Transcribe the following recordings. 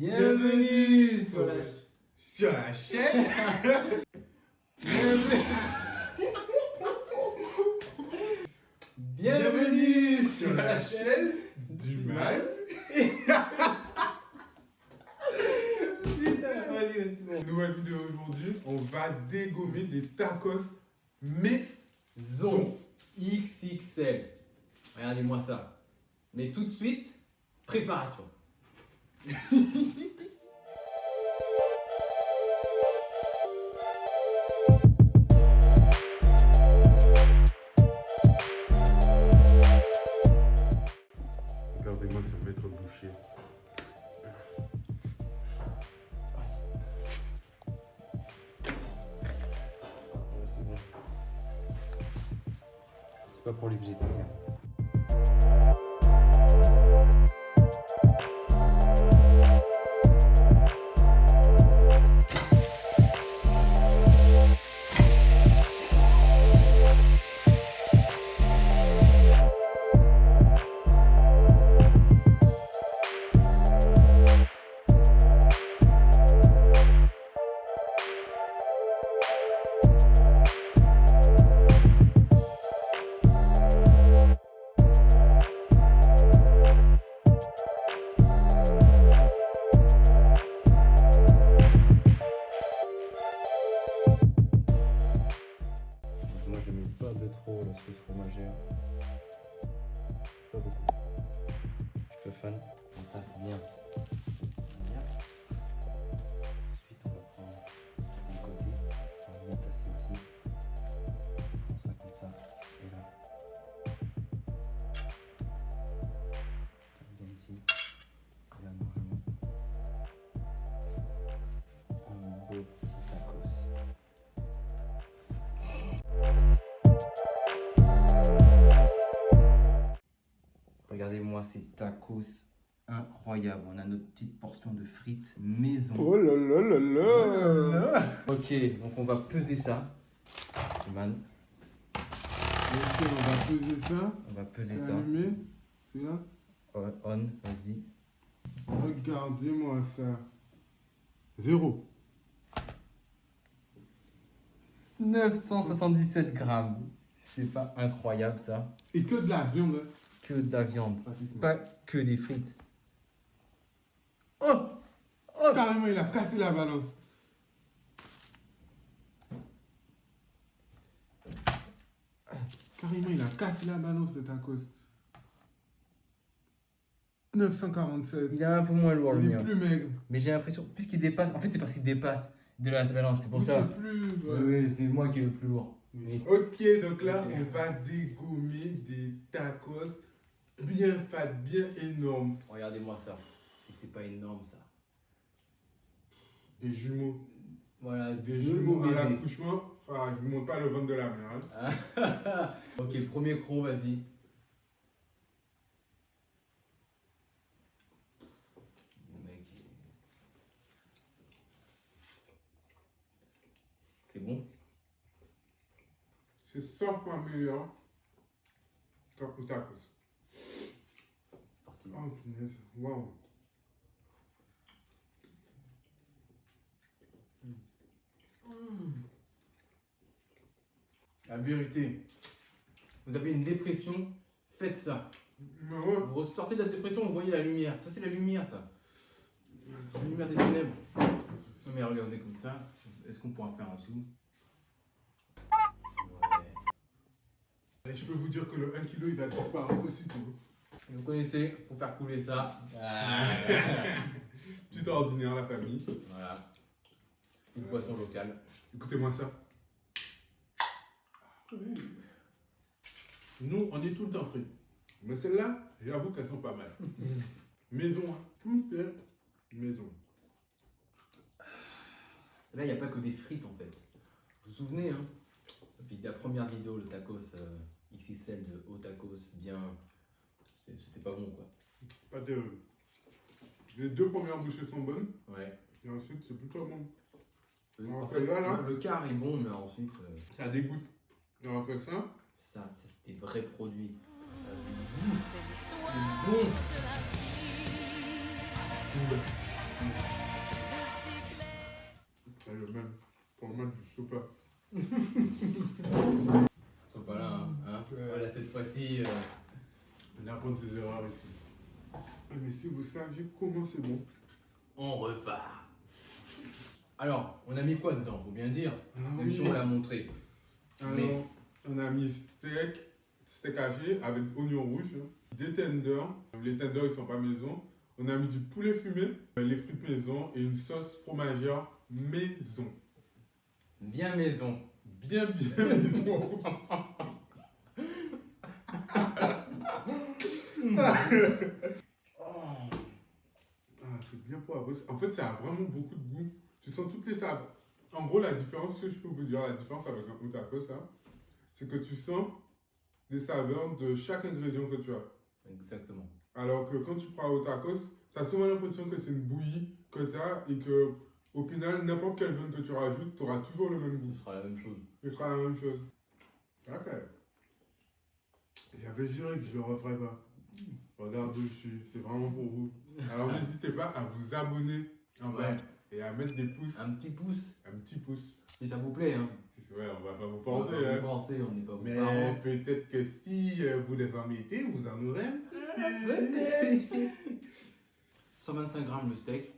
Bienvenue sur la chaîne. Bienvenue sur la chaîne du mal. Nouvelle vidéo aujourd'hui, on va dégommer des tacos maison. XXL. Regardez-moi ça. Mais tout de suite, préparation. Regardez-moi ce maître boucher. C'est pas pour les végétariens. Moi je mets pas de trop la sauce fromagère. Pas beaucoup. Je suis peu fan. On tasse bien. Bien. Ensuite on va prendre un côté. On va bien tasser aussi. On prend ça comme ça. Et là. Tasse bien ici. Et là normalement. Un beau petit tacos. Regardez-moi ces tacos incroyables. On a notre petite portion de frites maison. Oh là là là là. Ok, donc on va peser ça. Man, Ok, on va peser ça. on va peser C'est ça. allumé. C'est là. On, vas-y. Regardez-moi ça. 0. 977 grammes. C'est pas incroyable ça? Et que de la viande. Que de la viande. Pratiquement. Pas que des frites. Oh! Oh! Carrément, il a cassé la balance. Carrément, il a cassé la balance, le tacos. 947. Il est un peu moins lourd le Il est mien. plus maigre. Mais j'ai l'impression, puisqu'il dépasse, en fait c'est parce qu'il dépasse de la balance, c'est pour ça. C'est plus. Oui, c'est moi qui est le plus lourd. Oui. Ok, donc là, on va dégommer des tacos bien fat, bien énormes. Regardez-moi ça. Si c'est pas énorme ça. Des jumeaux. Voilà, Des jumeaux à bébés. l'accouchement. Enfin, je vous montre pas le ventre de la mère. Hein. Ok, premier croc, vas-y. Le mec, c'est bon? C'est 100 fois meilleur au tacos. C'est parti. Oh punaise, waouh. La vérité, vous avez une dépression, faites ça. Mais ouais. Vous ressortez de la dépression, vous voyez la lumière. Ça, c'est la lumière, ça. La lumière des ténèbres. Non, mais regardez comme ça. Est-ce qu'on pourra faire un zoom? Ouais. Et je peux vous dire que le 1 kg il va disparaître aussitôt. Vous connaissez, pour faire couler ça. Petit ordinaire, la famille. Voilà. Une poisson locale. Écoutez-moi ça. Nous, on est tout le temps frites. Mais celles-là, j'avoue qu'elles sont pas mal. Maison, hein. Tout est maison. Là, il n'y a pas que des frites en fait. Vous vous souvenez, hein? Depuis la première vidéo, le tacos XXL de haut tacos, bien. C'était pas bon quoi. Pas de. Les deux premières bouchées sont bonnes. Ouais. Et ensuite, c'est plutôt bon. En Alors fait, que là, le quart est bon, mais ensuite. ça dégoûte. Alors que ça, Ça, c'était vrai produit. Ça a du C'est goût. l'histoire Bon. de la vie. C'est mais si vous saviez comment c'est bon. On repart. Alors, on a mis quoi dedans, faut bien dire. Ah Même oui. si on l'a montré. Alors, Mais- on a mis steak haché avec oignon rouge, des tenders. Les tenders, ils sont pas maison. On a mis du poulet fumé, les frites maison et une sauce fromagère maison. Bien maison. Bien maison. Ah, c'est bien poivreux. En fait, ça a vraiment beaucoup de goût. Tu sens toutes les saveurs. En gros, la différence, ce que je peux vous dire, la différence avec un tacos, là, c'est que tu sens les saveurs de chaque ingrédient que tu as. Exactement. Alors que quand tu prends un tacos, tu as souvent l'impression que c'est une bouillie que tu as et que, au final, n'importe quelle viande que tu rajoutes, tu auras toujours le même Ce goût. sera la même chose. Ce sera la même chose. C'est vrai quand même. J'avais juré que je le referais pas. Regarde où je suis, c'est vraiment pour vous. Alors n'hésitez pas à vous abonner en bas Ouais. et à mettre des pouces, Un petit pouce. un petit pouce. Si ça vous plaît, hein. Ouais, on va pas vous On va forcer, pas hein. vous forcer, on n'est pas vos Mais parents. peut-être que si vous les en mettez, vous en aurez un petit peu. Peut-être. 125 grammes le steak.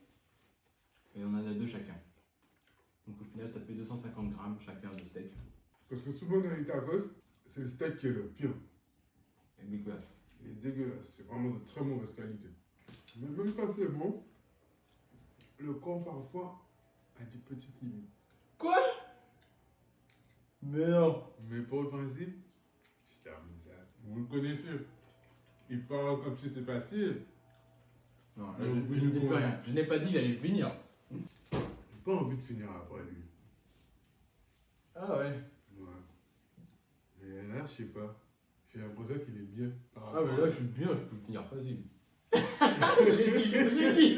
Et on en a deux chacun. Donc au final, ça fait 250 grammes chacun de steak. Parce que souvent dans les tacos, c'est le steak qui est le pire. Et dégueulasse. Il est dégueulasse, c'est vraiment de très mauvaise qualité. Mais même quand c'est bon, le corps parfois a des petites limites. Quoi? Mais non. Mais pour le principe, je termine ça. Vous le connaissez. Il parle comme si c'est facile. Non, là, Mais je, au bout je du ne dis plus compte. rien. Je n'ai pas dit que j'allais le finir. J'ai pas envie de finir après lui. Ah ouais. Ouais. Mais là, je sais pas. J'ai l'impression qu'il est bien par Ah rapport mais à- là, je suis bien, je peux le finir facile. J'ai dit.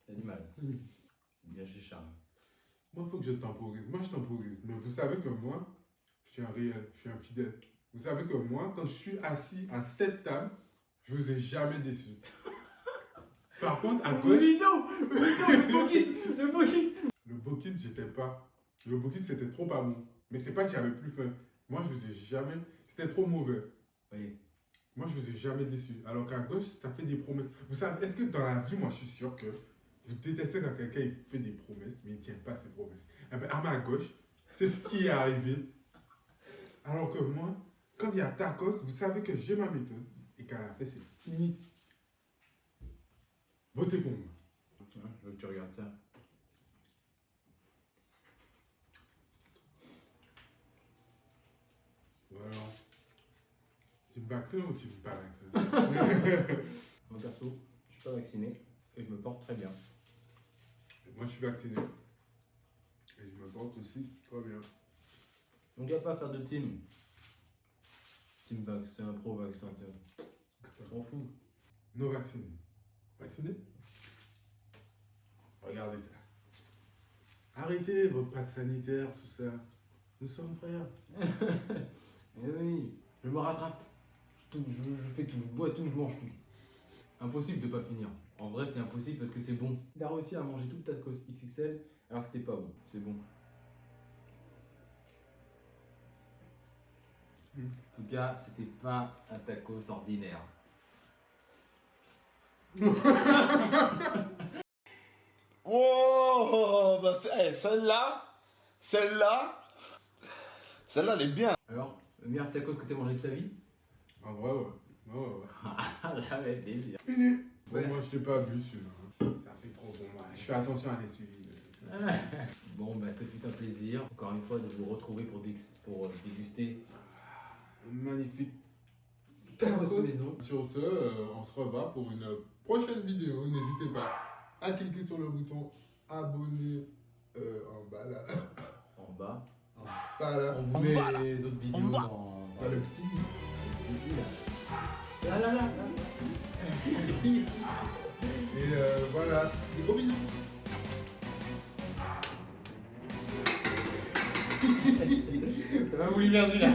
T'as du mal. Bien chez Charles. Moi, il faut que je temporise. Moi, je temporise. Mais vous savez que moi, je suis un réel, je suis un fidèle. Vous savez que moi, quand je suis assis à cette table, je vous ai jamais déçu. Par contre, à gauche, Le bokit. le bokit, j'étais pas. Le bokit, c'était trop pas bon. Mais c'est pas que j'avais plus faim. Moi, je vous ai jamais. C'était trop mauvais. Oui. Moi, je vous ai jamais déçu. Alors qu'à gauche, ça fait des promesses. Vous savez, est-ce que dans la vie, moi, je suis sûr que vous détestez quand quelqu'un il fait des promesses, mais il ne tient pas ses promesses. Eh ben, à ma gauche, c'est ce qui est arrivé. Alors que moi, quand il y a tacos, vous savez que j'ai ma méthode. Et qu'à la fin, c'est fini. Votez pour moi. Je veux que tu regardes ça. Voilà. Tu me vaccines ou tu me pas vacciner? Moi perso, je suis pas vacciné et je me porte très bien. Moi, je suis vacciné. Et je me porte aussi très bien. Donc il n'y a pas à faire de team. Team vaccin, pro vaccin, on s'en fout. Non vaccinés. Vaccinés? Regardez ça. Arrêtez vos passes sanitaires, tout ça. Nous sommes frères. Eh oui, je me rattrape. Je fais tout, je bois tout, je mange tout. Impossible de pas finir. En vrai, c'est impossible parce que c'est bon. Il a réussi à manger tout le tacos XXL alors que c'était pas bon. C'est bon. En tout cas, c'était pas un tacos ordinaire. Oh, bah celle-là, elle est bien. Alors, le meilleur tacos que t'as mangé de ta vie? En vrai, ouais. Ouais, ouais. Ah, ça va être plaisir. Fini. Bon, Ouais. moi, je t'ai pas bu celui-là. Ça fait trop pour moi. Je fais attention à les suivis. Bon, bah, c'est tout un plaisir, encore une fois, de vous retrouver pour déguster Magnifique. tacos maison. Sur ce, on se revoit pour une prochaine vidéo. N'hésitez pas à cliquer sur le bouton abonner en bas là. En bas. Pas là. On vous met les autres vidéos dans Pas le petit. le petit là. Là, là, là, là. Et voilà. Des gros bisous. T'as pas voulu faire celui-là.